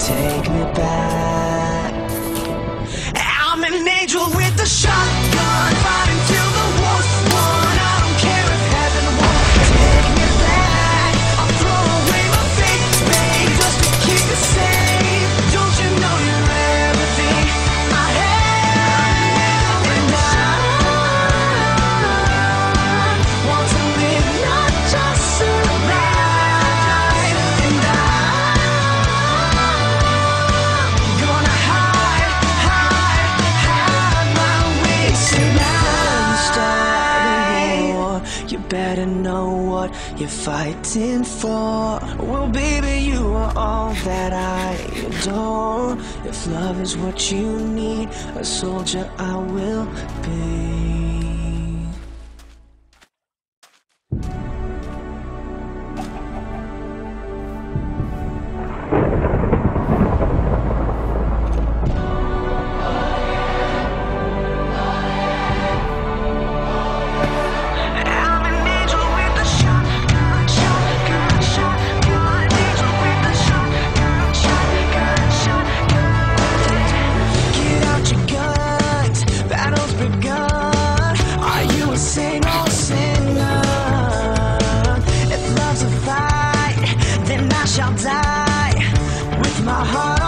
take me back. I'm an angel with a shotgun, fighting till the war's won. I don't care if heaven won't take me back. I'll throw away my faith, babe, just to keep you safe. Don't you know you're everything I have? And I want to live, not just survive. And I'm gonna hide my way tonight. Start a war, you better know what you're fighting for. Well, baby, you are all that I adore. If love is what you need, a soldier I will be. I'm an angel with a shotgun, shotgun, shotgun. Angel with a shotgun, shotgun, shotgun. Get out your guns, battle's begun. Are you a saint or a sinner? If love's a fight, then I shall die with my heart.